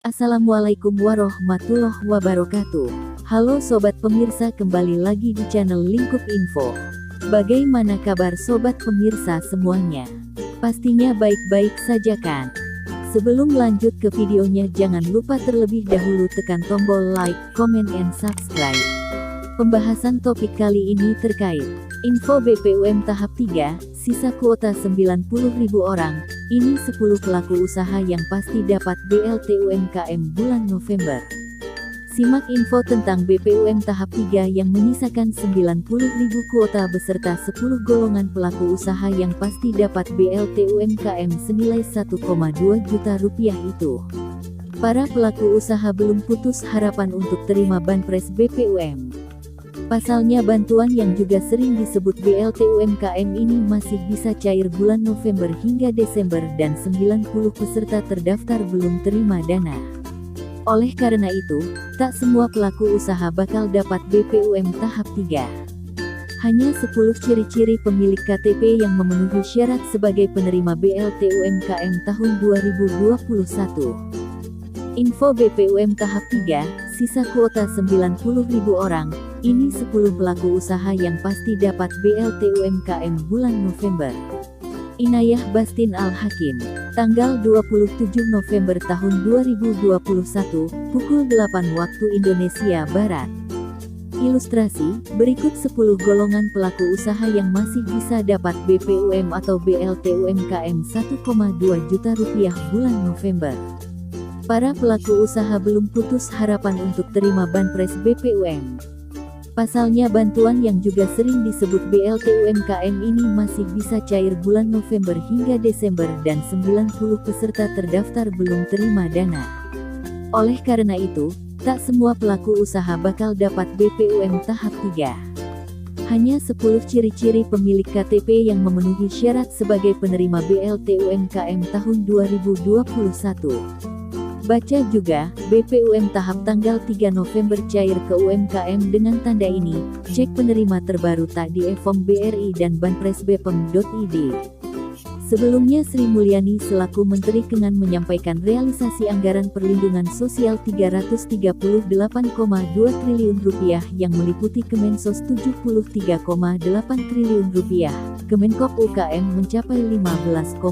Assalamualaikum warahmatullahi wabarakatuh. Halo sobat pemirsa, kembali lagi di channel Lingkup Info. Bagaimana kabar sobat pemirsa semuanya? Pastinya baik-baik saja kan? Sebelum lanjut ke videonya, jangan lupa terlebih dahulu tekan tombol like, comment, and subscribe. Pembahasan topik kali ini terkait info BPUM tahap 3, sisa kuota 90.000 orang. Ini 10 pelaku usaha yang pasti dapat BLT UMKM bulan November. Simak info tentang BPUM tahap 3 yang menyisakan 90.000 kuota beserta 10 golongan pelaku usaha yang pasti dapat BLT UMKM senilai 1,2 juta rupiah itu. Para pelaku usaha belum putus harapan untuk terima banpres BPUM. Pasalnya bantuan yang juga sering disebut BLT UMKM ini masih bisa cair bulan November hingga Desember dan 90 peserta terdaftar belum terima dana. Oleh karena itu, tak semua pelaku usaha bakal dapat BPUM tahap 3. Hanya 10 ciri-ciri pemilik KTP yang memenuhi syarat sebagai penerima BLT UMKM tahun 2021. Info BPUM tahap 3, sisa kuota 90.000 orang. Ini 10 pelaku usaha yang pasti dapat BLT UMKM bulan November. Inayah Bastin Al-Hakim, tanggal 27 November tahun 2021, pukul 8 waktu Indonesia Barat. Ilustrasi, berikut 10 golongan pelaku usaha yang masih bisa dapat BPUM atau BLT UMKM 1,2 juta rupiah bulan November. Para pelaku usaha belum putus harapan untuk terima banpres BPUM. Pasalnya bantuan yang juga sering disebut BLT UMKM ini masih bisa cair bulan November hingga Desember dan 90 peserta terdaftar belum terima dana. Oleh karena itu, tak semua pelaku usaha bakal dapat BPUM tahap 3. Hanya 10 ciri-ciri pemilik KTP yang memenuhi syarat sebagai penerima BLT UMKM tahun 2021. Baca juga, BPUM tahap tanggal 3 November cair ke UMKM dengan tanda ini, cek penerima terbaru tak di e-form BRI dan banpres bpem.id. Sebelumnya Sri Mulyani selaku Menteri Keuangan menyampaikan realisasi anggaran perlindungan sosial 338,2 triliun rupiah yang meliputi Kemensos 73,8 triliun rupiah, Kemenkop UKM mencapai 15,26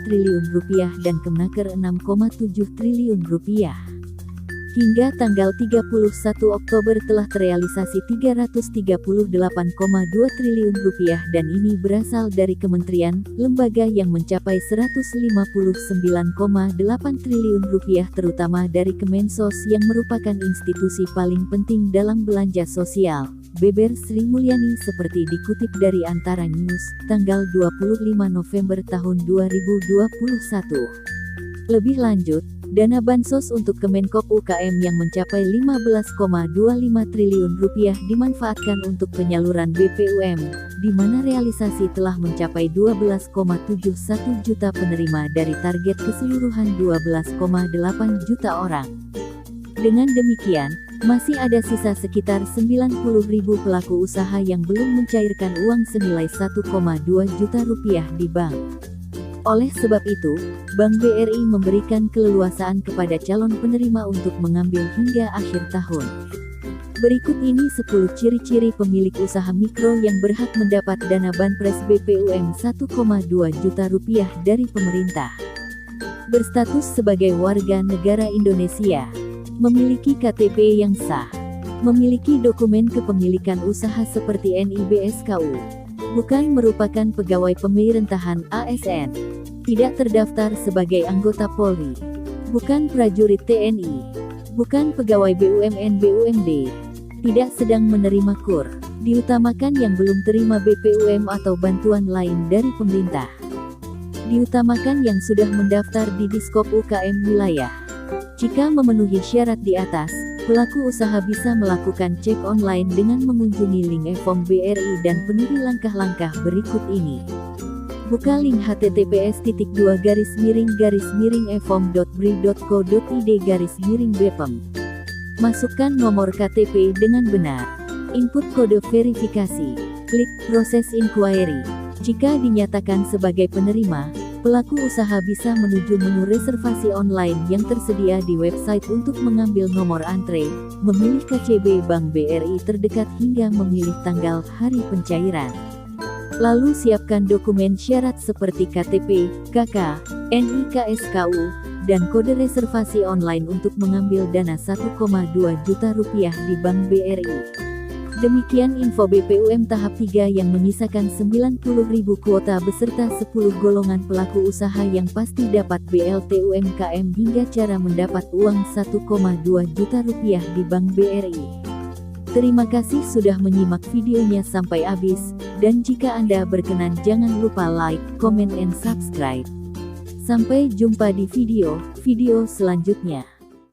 triliun rupiah dan Kemenaker 6,7 triliun rupiah. Hingga tanggal 31 Oktober telah terrealisasi 338,2 triliun rupiah dan ini berasal dari kementerian, lembaga yang mencapai 159,8 triliun rupiah terutama dari Kemensos yang merupakan institusi paling penting dalam belanja sosial. Beber Sri Mulyani seperti dikutip dari Antara News, tanggal 25 November tahun 2021. Lebih lanjut, dana bansos untuk Kemenkop UKM yang mencapai 15,25 triliun rupiah dimanfaatkan untuk penyaluran BPUM, di mana realisasi telah mencapai 12,71 juta penerima dari target keseluruhan 12,8 juta orang. Dengan demikian, masih ada sisa sekitar 90.000 pelaku usaha yang belum mencairkan uang senilai 1,2 juta rupiah di bank. Oleh sebab itu, Bank BRI memberikan keleluasaan kepada calon penerima untuk mengambil hingga akhir tahun. Berikut ini 10 ciri-ciri pemilik usaha mikro yang berhak mendapat dana banpres BPUM 1,2 juta rupiah dari pemerintah. Berstatus sebagai warga negara Indonesia. Memiliki KTP yang sah. Memiliki dokumen kepemilikan usaha seperti NIBSKU. Bukan merupakan pegawai pemerintahan ASN. Tidak terdaftar sebagai anggota Polri. Bukan prajurit TNI. Bukan pegawai BUMN BUMD. Tidak sedang menerima KUR. Diutamakan yang belum terima BPUM atau bantuan lain dari pemerintah. Diutamakan yang sudah mendaftar di Diskop UKM wilayah. Jika memenuhi syarat di atas, pelaku usaha bisa melakukan cek online dengan mengunjungi link e-form BRI dan penuhi langkah-langkah berikut ini. Buka link https://e-form.bri.co.id/bpem. Masukkan nomor KTP dengan benar. Input kode verifikasi. Klik proses inquiry. Jika dinyatakan sebagai penerima, Pelaku usaha bisa menuju menu reservasi online yang tersedia di website untuk mengambil nomor antre, memilih KCB Bank BRI terdekat hingga memilih tanggal hari pencairan. Lalu siapkan dokumen syarat seperti KTP, KK, NIK SKU, dan kode reservasi online untuk mengambil dana Rp1,2 juta di Bank BRI. Demikian info BPUM tahap 3 yang menyisakan 90.000 kuota beserta 10 golongan pelaku usaha yang pasti dapat BLT UMKM hingga cara mendapat uang Rp1,2 juta di Bank BRI. Terima kasih sudah menyimak videonya sampai habis, dan jika Anda berkenan jangan lupa like, comment, and subscribe. Sampai jumpa di video selanjutnya.